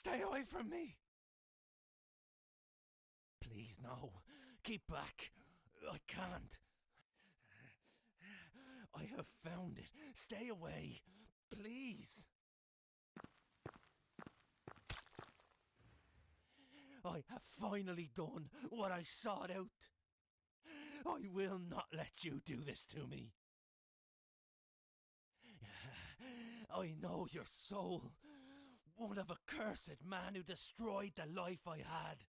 Stay away from me! Please, no. Keep back. I can't. I have found it. Stay away. Please. I have finally done what I sought out. I will not let you do this to me. I know your soul. One of a cursed man who destroyed the life I had.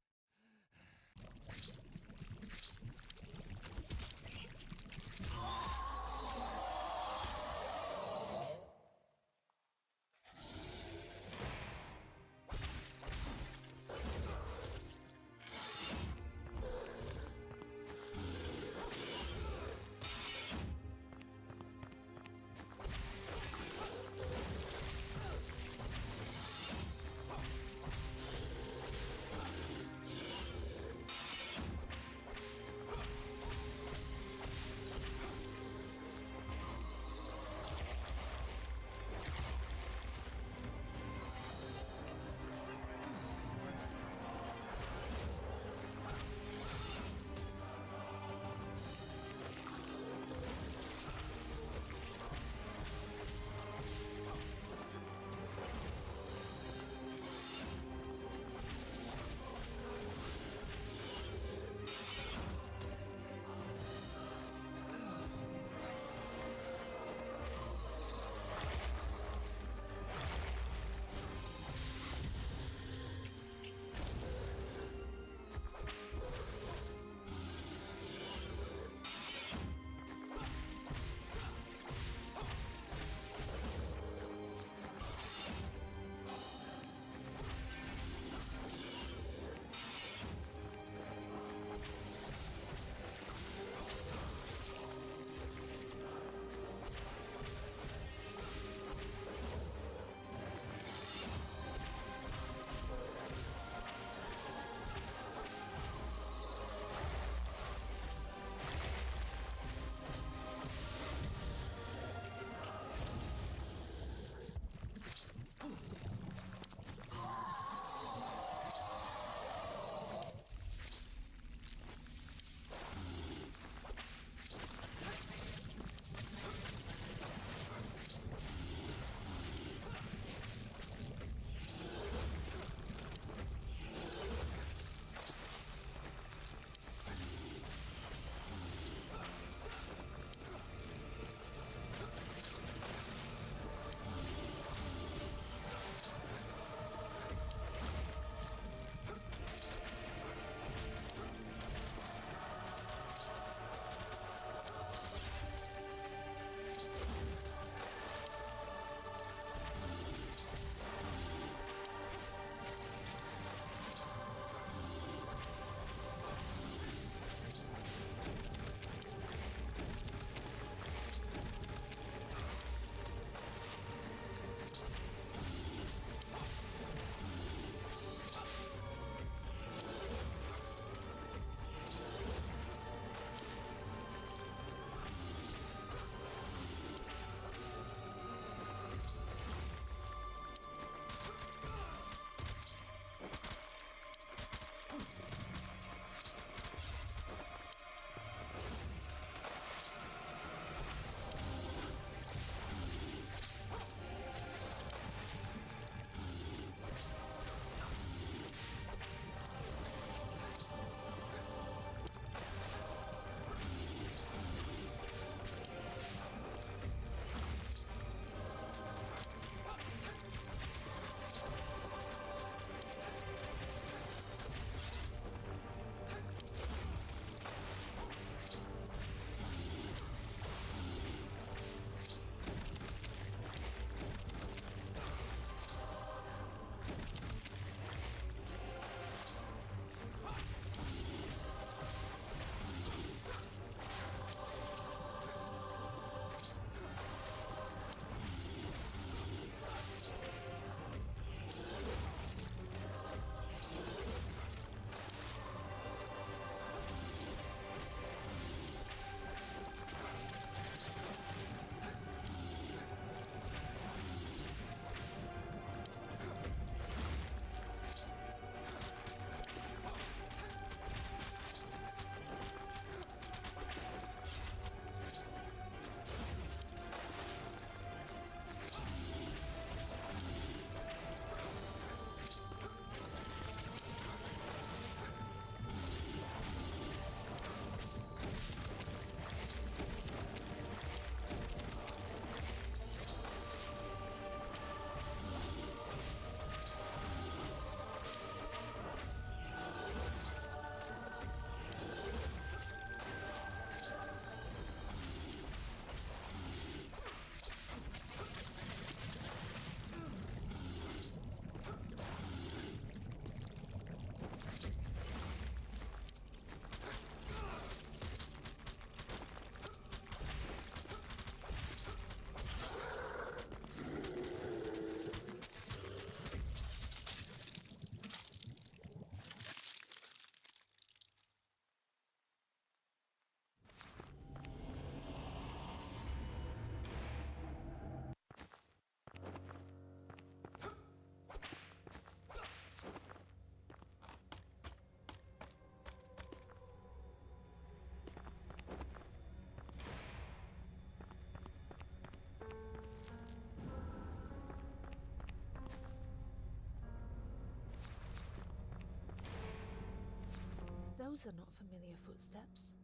Those are not familiar footsteps.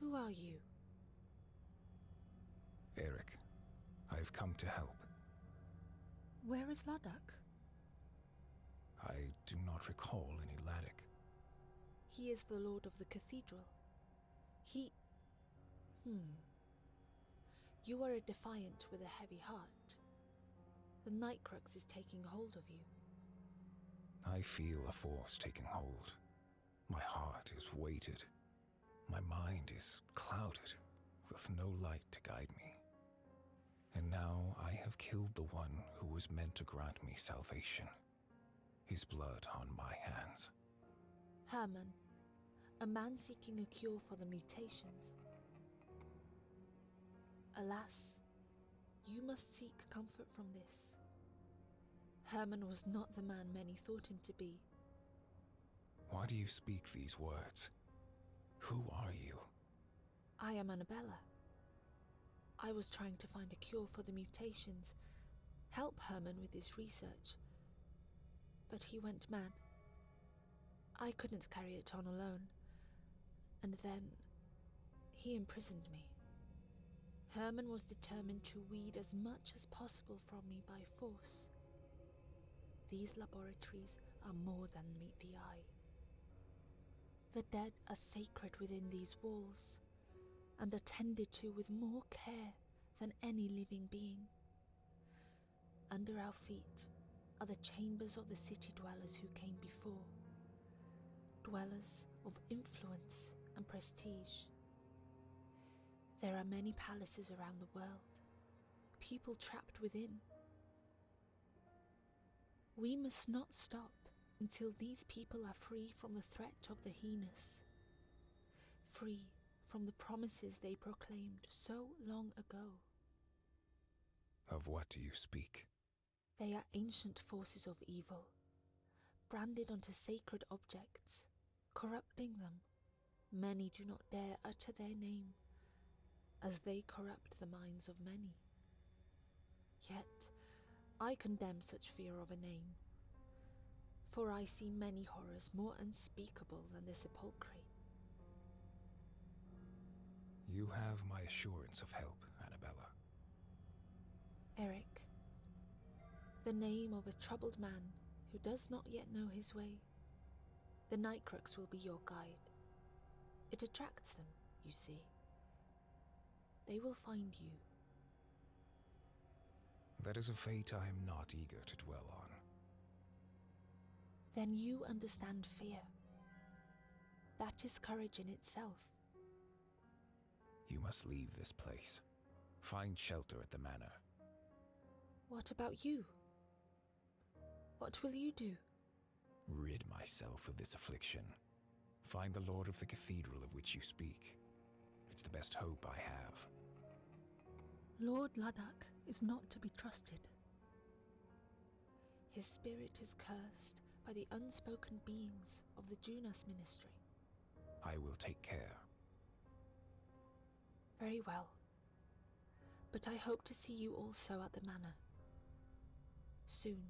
Who are you? Eric, I've come to help. Where is Ladakh? I do not recall any Ladakh. He is the lord of the cathedral. You are a defiant with a heavy heart. The Nightcrux is taking hold of you. I feel a force taking hold. My heart is weighted. My mind is clouded, with no light to guide me. And now I have killed the one who was meant to grant me salvation. His blood on my hands. Hermann, a man seeking a cure for the mutations. Alas, you must seek comfort from this. Hermann was not the man many thought him to be. Why do you speak these words? Who are you? I am Annabella. I was trying to find a cure for the mutations, help Hermann with his research. But he went mad. I couldn't carry it on alone. And then, he imprisoned me. Hermann was determined to weed as much as possible from me by force. These laboratories are more than meet the eye. The dead are sacred within these walls, and attended to with more care than any living being. Under our feet are the chambers of the city dwellers who came before, dwellers of influence and prestige. There are many palaces around the world, people trapped within. We must not stop until these people are free from the threat of the heinous, free from the promises they proclaimed so long ago. Of what do you speak? They are ancient forces of evil, branded onto sacred objects, corrupting them. Many do not dare utter their name, as they corrupt the minds of many. Yet, I condemn such fear of a name, for I see many horrors more unspeakable than the sepulchre. You have my assurance of help, Annabella. Eric, the name of a troubled man who does not yet know his way. The Nightcrux will be your guide. It attracts them, you see. They will find you. That is a fate I am not eager to dwell on. Then you understand fear. That is courage in itself. You must leave this place. Find shelter at the manor. What about you? What will you do? Rid myself of this affliction. Find the Lord of the Cathedral of which you speak. It's the best hope I have. Lord Ladakh is not to be trusted. His spirit is cursed by the unspoken beings of the Junas Ministry. I will take care. Very well. But I hope to see you also at the manor. Soon.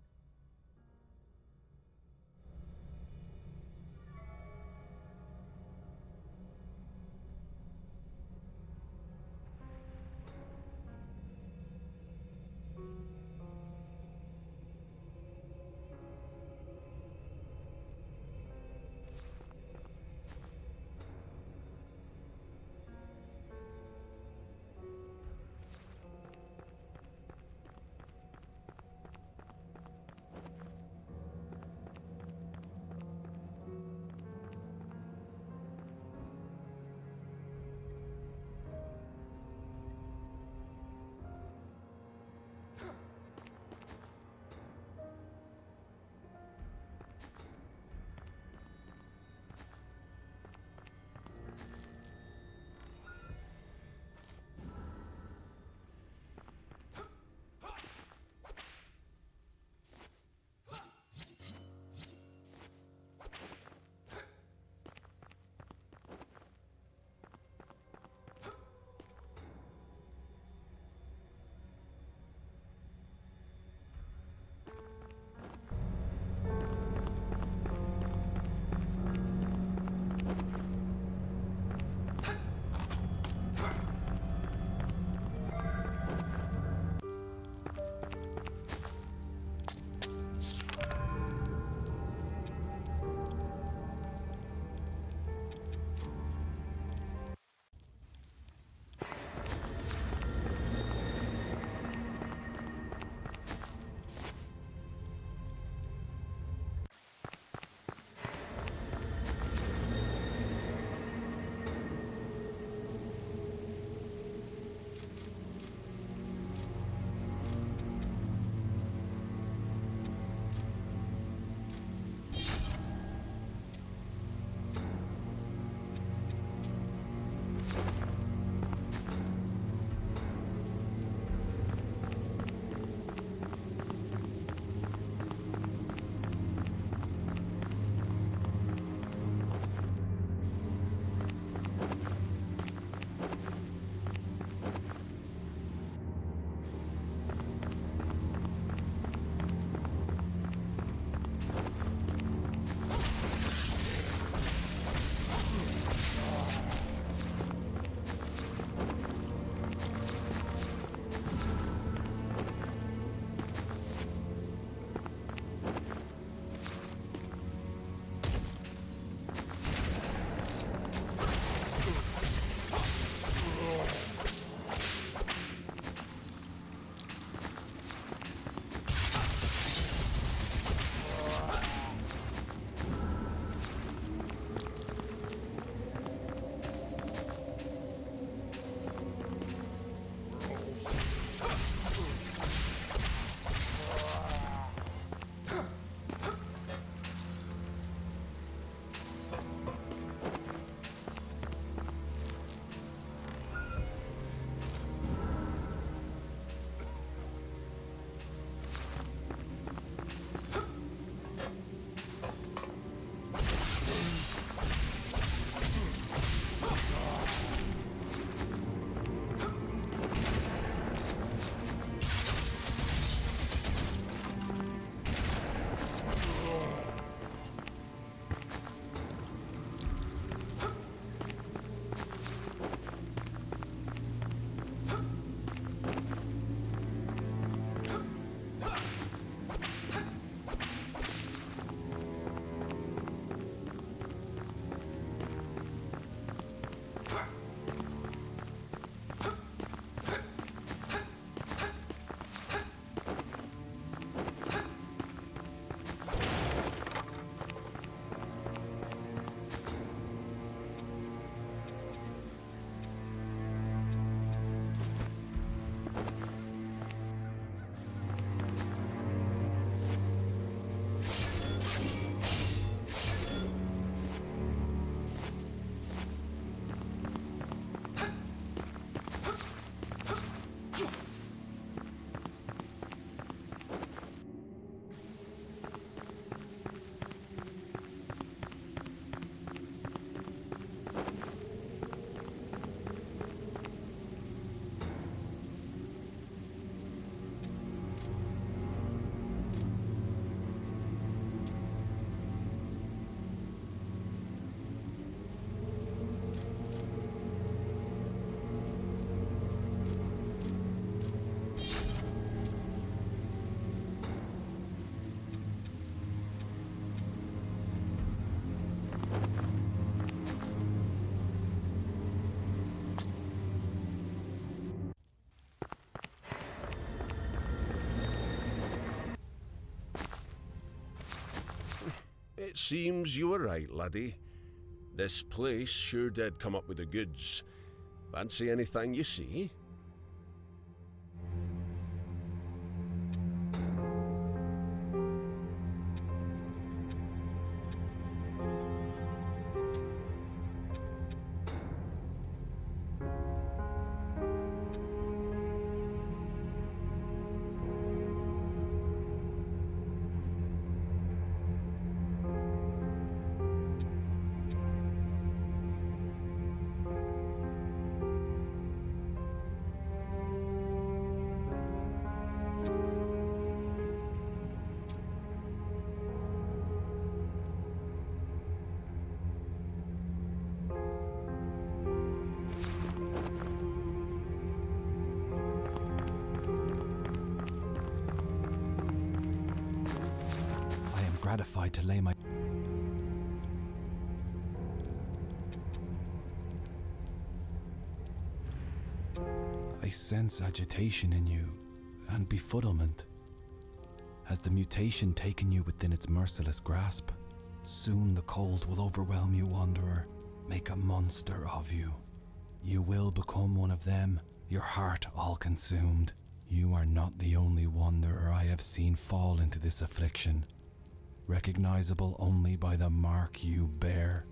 It seems you were right, laddie. This place sure did come up with the goods. Fancy anything you see? Gratified to lay my... I sense agitation in you, and befuddlement. Has the mutation taken you within its merciless grasp? Soon the cold will overwhelm you, wanderer, make a monster of you. You will become one of them, your heart all consumed. You are not the only wanderer I have seen fall into this affliction. Recognizable only by the mark you bear,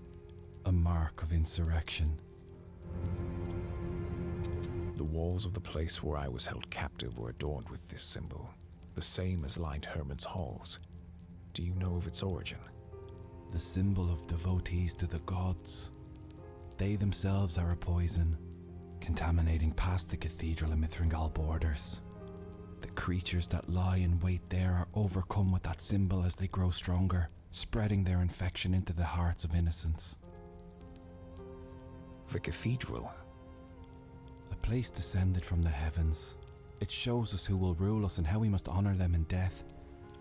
a mark of insurrection. The walls of the place where I was held captive were adorned with this symbol, the same as lined Hermann's halls. Do you know of its origin? The symbol of devotees to the gods. They themselves are a poison, contaminating past the cathedral and Mithringal borders. The creatures that lie in wait there are overcome with that symbol as they grow stronger, spreading their infection into the hearts of innocents. The cathedral? A place descended from the heavens. It shows us who will rule us and how we must honor them in death.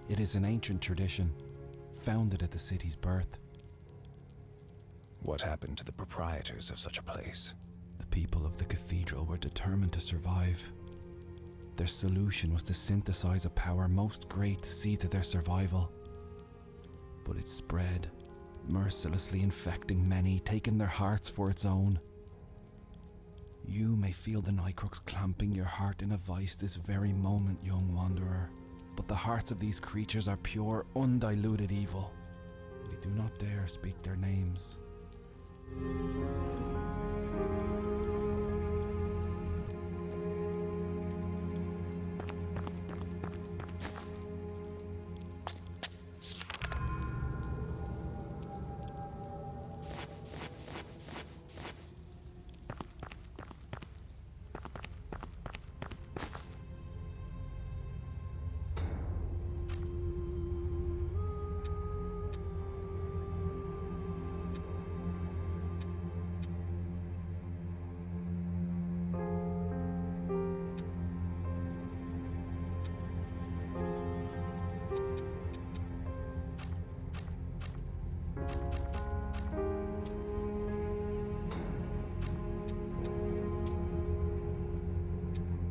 It is an ancient tradition, founded at the city's birth. What happened to the proprietors of such a place? The people of the cathedral were determined to survive. Their solution was to synthesize a power most great to see to their survival. But it spread, mercilessly infecting many, taking their hearts for its own. You may feel the Nycrux clamping your heart in a vice this very moment, young wanderer. But the hearts of these creatures are pure, undiluted evil. We do not dare speak their names.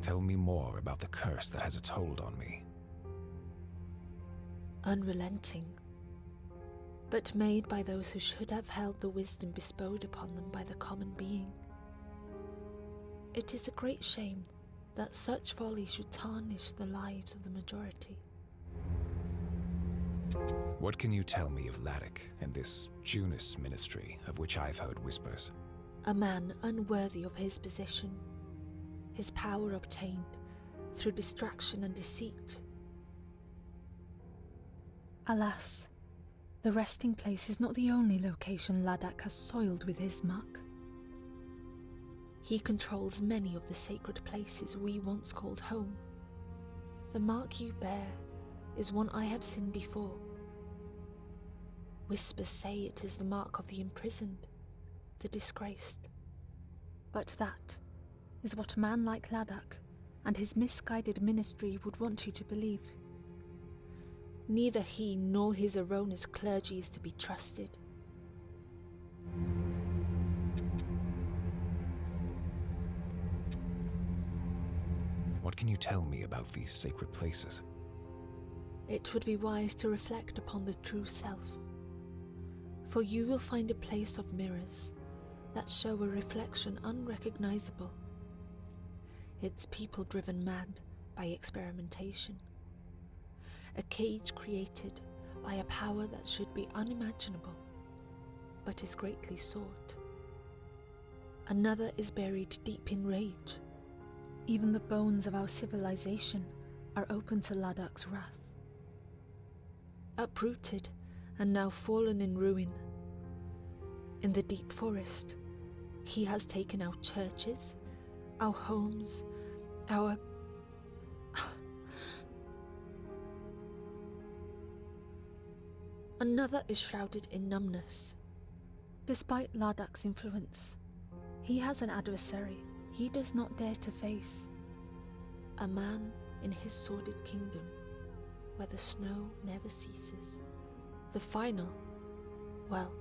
Tell me more about the curse that has its hold on me. Unrelenting, but made by those who should have held the wisdom bestowed upon them by the common being. It is a great shame that such folly should tarnish the lives of the majority. What can you tell me of Laddick and this Junus ministry of which I've heard whispers? A man unworthy of his position, his power obtained through distraction and deceit. Alas, the resting place is not the only location Laddick has soiled with his muck. He controls many of the sacred places we once called home. The mark you bear is one I have seen before. Whispers say it is the mark of the imprisoned, the disgraced. But that is what a man like Laddick and his misguided ministry would want you to believe. Neither he nor his erroneous clergy is to be trusted. What can you tell me about these sacred places? It would be wise to reflect upon the true self. For you will find a place of mirrors that show a reflection unrecognizable. It's people driven mad by experimentation. A cage created by a power that should be unimaginable, but is greatly sought. Another is buried deep in rage. Even the bones of our civilization are open to Ladak's wrath. Uprooted and now fallen in ruin. In the deep forest, he has taken our churches, our homes, our... Another is shrouded in numbness. Despite Ladak's influence, he has an adversary he does not dare to face. A man in his sordid kingdom, where the snow never ceases. The final, well,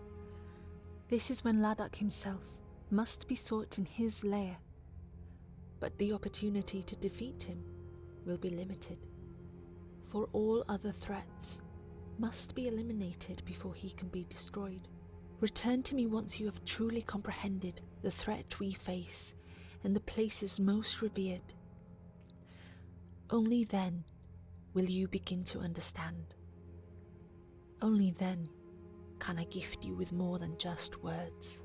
this is when Ladak himself must be sought in his lair. But the opportunity to defeat him will be limited, for all other threats must be eliminated before he can be destroyed. Return to me once you have truly comprehended the threat we face in the places most revered. Only then will you begin to understand. Only then can I gift you with more than just words.